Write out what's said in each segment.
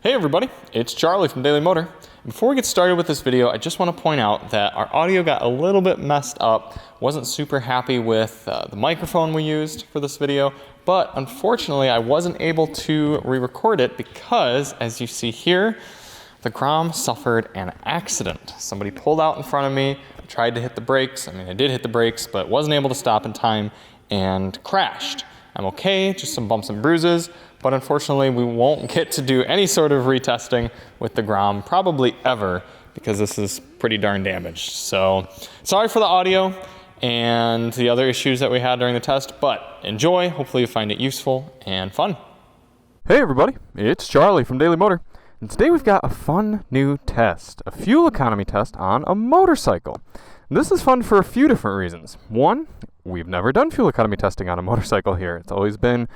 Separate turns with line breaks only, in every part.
Hey everybody, it's Charlie from Daily Motor. Before we get started with this video, I just want to point out that our audio got a little bit messed up. Wasn't super happy with the microphone we used for this video, but unfortunately I wasn't able to re-record it because, as you see here, the Grom suffered an accident. Somebody pulled out in front of me, tried to hit the brakes. I did hit the brakes, but wasn't able to stop in time and crashed. I'm okay, just some bumps and bruises, but unfortunately we won't get to do any sort of retesting with the Grom, probably ever, because this is pretty darn damaged. So sorry for the audio and the other issues that we had during the test, but enjoy. Hopefully you find it useful and fun.
Hey everybody, it's Charlie from Daily Motor, and today we've got a fun new test, a fuel economy test on a motorcycle. And this is fun for a few different reasons. One, we've never done fuel economy testing on a motorcycle here. It's always been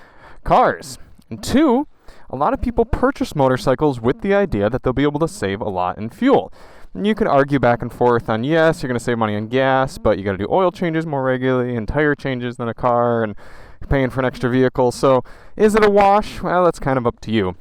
cars. And two, a lot of people purchase motorcycles with the idea that they'll be able to save a lot in fuel. And you can argue back and forth on, yes, you're going to save money on gas, but you got to do oil changes more regularly and tire changes than a car, and you're paying for an extra vehicle. So is it a wash? Well, that's kind of up to you.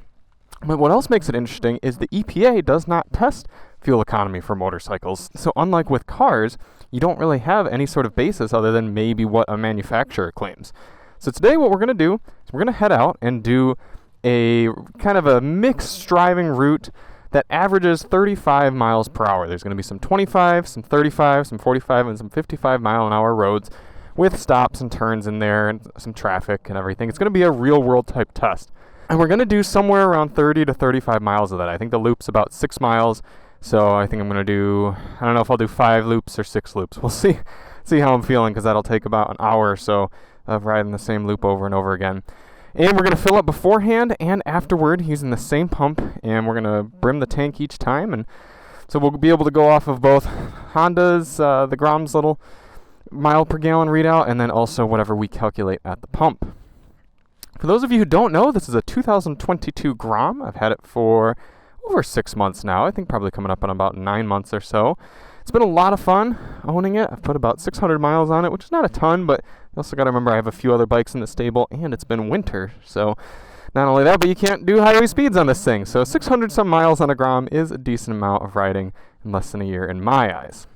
But what else makes it interesting is the EPA does not test fuel economy for motorcycles. So unlike with cars, you don't really have any sort of basis other than maybe what a manufacturer claims. So today what we're going to do is we're going to head out and do a kind of a mixed driving route that averages 35 miles per hour. There's going to be some 25, some 35, some 45, and some 55 mile an hour roads with stops and turns in there and some traffic and everything. It's going to be a real world type test. And we're going to do somewhere around 30 to 35 miles of that. I think the loop's about 6 miles. So I think I'm going to do, I don't know if I'll do 5 loops or 6 loops. We'll see how I'm feeling, because that'll take about an hour or so of riding the same loop over and over again. And we're going to fill up beforehand and afterward using the same pump, and we're going to brim the tank each time. And so we'll be able to go off of both Honda's, the Grom's little mile per gallon readout, and then also whatever we calculate at the pump. For those of you who don't know, this is a 2022 Grom. I've had it for over 6 months now. I think probably coming up on about 9 months or so. It's been a lot of fun owning it. I've put about 600 miles on it, which is not a ton, but you also got to remember I have a few other bikes in the stable, and it's been winter. So not only that, but you can't do highway speeds on this thing. So 600 some miles on a Grom is a decent amount of riding in less than a year in my eyes.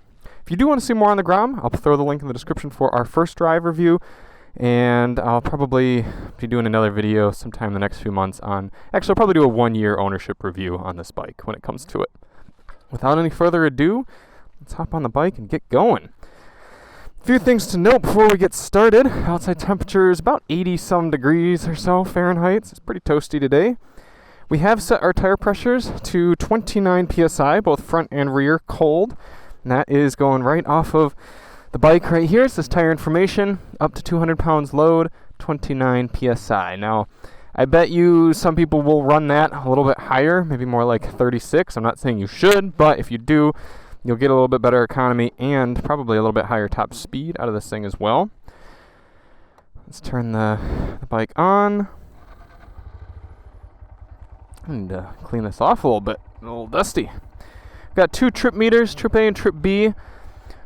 If you do want to see more on the Grom, I'll throw the link in the description for our first drive review. And I'll probably be doing another video sometime in the next few months on, actually I'll probably do a 1-year ownership review on this bike when it comes to it. Without any further ado, let's hop on the bike and get going. A few things to note before we get started. Outside temperature is about 80 some degrees or so Fahrenheit. It's pretty toasty today. We have set our tire pressures to 29 psi, both front and rear, cold. And that is going right off of the bike right here. It says tire information, up to 200 pounds load, 29 psi. Now, I bet you some people will run that a little bit higher, maybe more like 36. I'm not saying you should, but if you do, you'll get a little bit better economy and probably a little bit higher top speed out of this thing as well. Let's turn the bike on. And clean this off a little bit. A little dusty. Got 2 trip meters, trip A and trip B.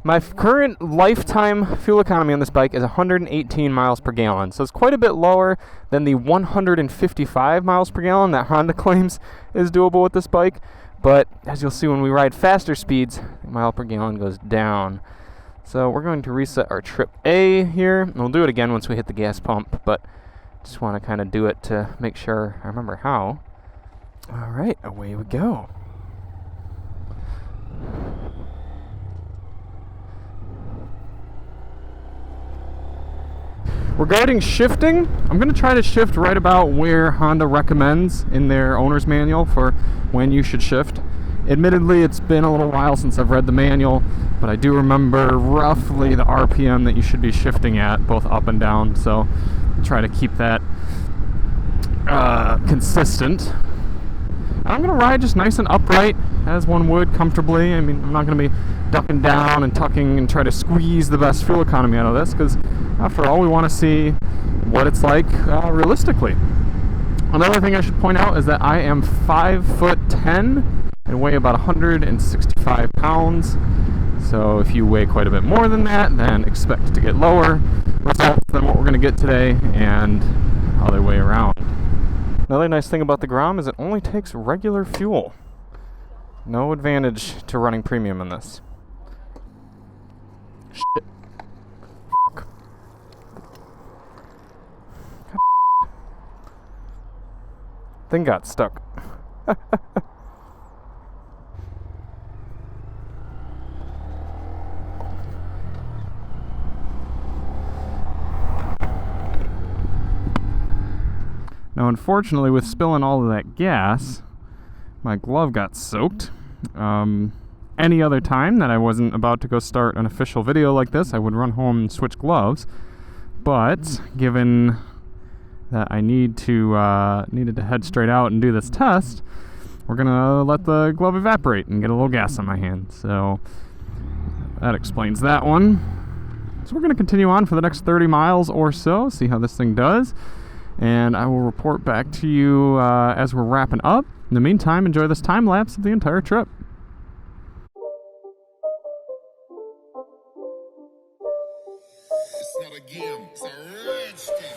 My current lifetime fuel economy on this bike is 118 miles per gallon, so it's quite a bit lower than the 155 miles per gallon that Honda claims is doable with this bike. But as you'll see when we ride faster speeds, the mile per gallon goes down. So we're going to reset our trip A here, and we'll do it again once we hit the gas pump, but just want to kind of do it to make sure I remember how. All right, away we go. Regarding shifting, I'm going to try to shift right about where Honda recommends in their owner's manual for when you should shift. Admittedly, it's been a little while since I've read the manual, but I do remember roughly the RPM that you should be shifting at, both up and down, so try to keep that consistent. I'm going to ride just nice and upright, as one would comfortably. I'm not going to be ducking down and tucking and try to squeeze the best fuel economy out of this, because after all, we want to see what it's like realistically. Another thing I should point out is that I am 5'10" and weigh about 165 pounds. So if you weigh quite a bit more than that, then expect to get lower results than what we're going to get today, and other way around. Another nice thing about the Grom is it only takes regular fuel. No advantage to running premium in this. Shit. Fuck. Thing got stuck. Now, unfortunately, with spilling all of that gas, my glove got soaked. Any other time that I wasn't about to go start an official video like this, I would run home and switch gloves. But given that I needed to head straight out and do this test, we're gonna let the glove evaporate and get a little gas on my hand. So that explains that one. So we're gonna continue on for the next 30 miles or so, see how this thing does. And I will report back to you as we're wrapping up. In the meantime, enjoy this time lapse of the entire trip.
It's not a game, it's a rich thing.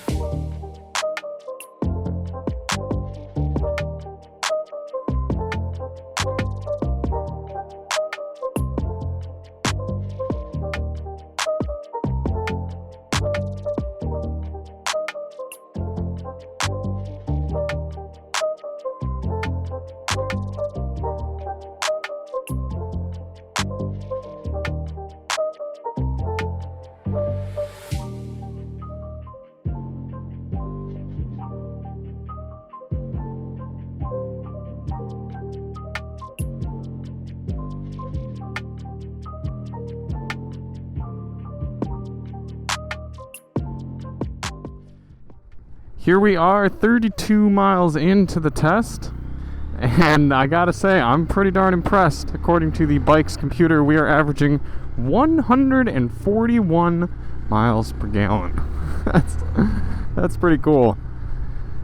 Here we are 32 miles into the test, and I gotta say, I'm pretty darn impressed. According to the bike's computer, we are averaging 141 miles per gallon. That's pretty cool.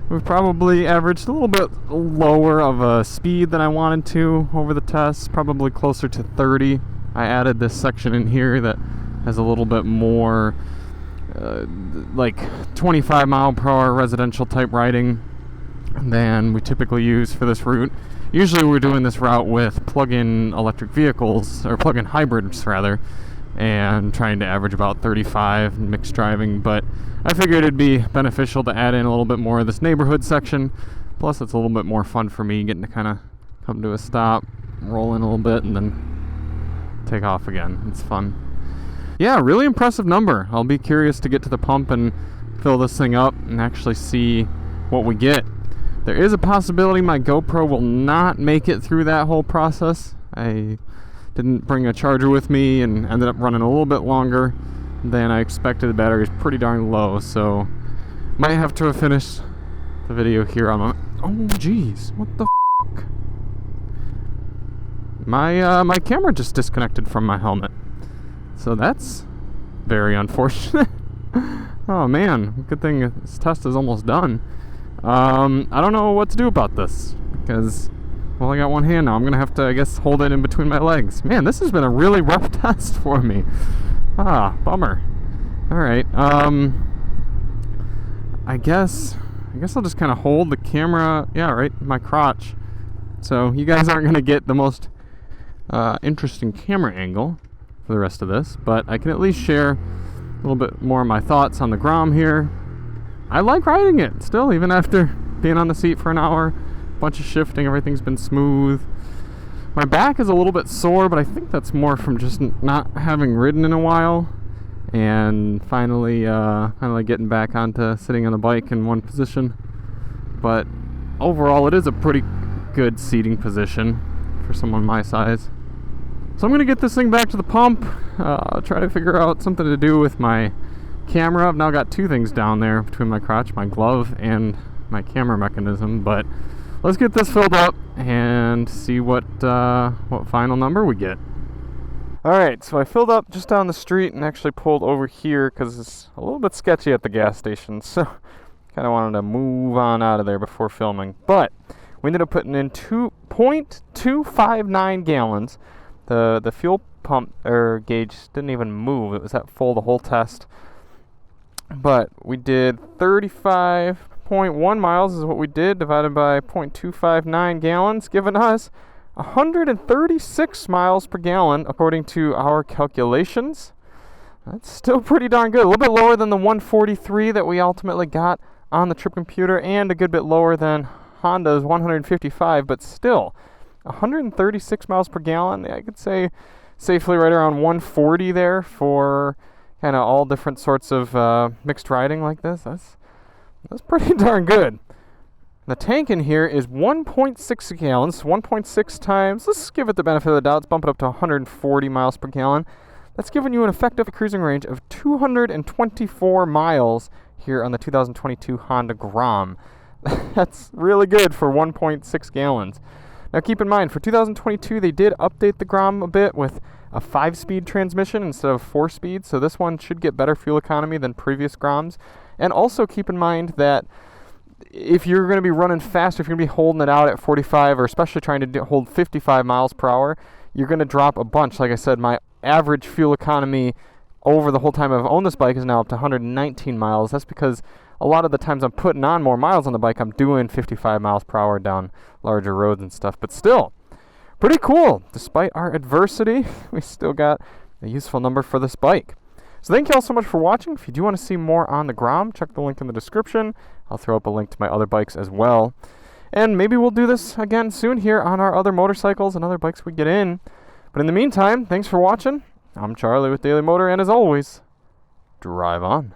We've probably averaged a little bit lower of a speed than I wanted to over the test, probably closer to 30. I added this section in here that has a little bit more like 25 mile per hour residential type riding than we typically use for this route. Usually we're doing this route with plug-in electric vehicles, or plug-in hybrids rather, and trying to average about 35 mixed driving, but I figured it'd be beneficial to add in a little bit more of this neighborhood section. Plus it's a little bit more fun for me getting to kind of come to a stop, roll in a little bit, and then take off again. It's fun. Yeah, really impressive number. I'll be curious to get to the pump and fill this thing up and actually see what we get. There is a possibility my GoPro will not make it through that whole process. I didn't bring a charger with me and ended up running a little bit longer than I expected. The battery is pretty darn low, so might have to finish the video here on my... Oh, jeez. What the f***? My camera just disconnected from my helmet. So that's very unfortunate. Oh man, good thing this test is almost done. I don't know what to do about this because, well, I got one hand now. I'm gonna have to, I guess, hold it in between my legs. Man, this has been a really rough test for me. Ah, bummer. All right. I guess I'll just kind of hold the camera. Yeah, right, my crotch. So you guys aren't gonna get the most interesting camera angle for the rest of this, but I can at least share a little bit more of my thoughts on the Grom here. I like riding it still, even after being on the seat for an hour. Bunch of shifting, everything's been smooth. My back is a little bit sore, but I think that's more from just not having ridden in a while, and finally getting back onto sitting on the bike in one position. But overall, it is a pretty good seating position for someone my size. So I'm going to get this thing back to the pump, try to figure out something to do with my camera. I've now got two things down there between my crotch, my glove, and my camera mechanism. But let's get this filled up and see what final number we get. Alright, so I filled up just down the street and actually pulled over here because it's a little bit sketchy at the gas station. So kind of wanted to move on out of there before filming. But we ended up putting in 2.259 gallons. The fuel pump gauge didn't even move. It was at full the whole test. But we did 35 6.1 miles is what we did, divided by 0.259 gallons, giving us 136 miles per gallon according to our calculations. That's still pretty darn good. A little bit lower than the 143 that we ultimately got on the trip computer, and a good bit lower than Honda's 155, but still 136 miles per gallon. I could say safely right around 140 there for kind of all different sorts of mixed riding like this. That's pretty darn good. The tank in here is 1.6 gallons, 1.6 times. Let's give it the benefit of the doubt. Let's bump it up to 140 miles per gallon. That's giving you an effective cruising range of 224 miles here on the 2022 Honda Grom. That's really good for 1.6 gallons. Now keep in mind, for 2022, they did update the Grom a bit with a 5-speed transmission instead of 4-speed, so this one should get better fuel economy than previous Groms. And also keep in mind that if you're going to be running fast, if you're going to be holding it out at 45, or especially trying to hold 55 miles per hour, you're going to drop a bunch. Like I said, my average fuel economy over the whole time I've owned this bike is now up to 119 miles. That's because a lot of the times I'm putting on more miles on the bike, I'm doing 55 miles per hour down larger roads and stuff. But still, pretty cool. Despite our adversity, we still got a useful number for this bike. So thank you all so much for watching. If you do want to see more on the Grom, check the link in the description. I'll throw up a link to my other bikes as well. And maybe we'll do this again soon here on our other motorcycles and other bikes we get in. But in the meantime, thanks for watching. I'm Charlie with Daily Motor, and as always, drive on.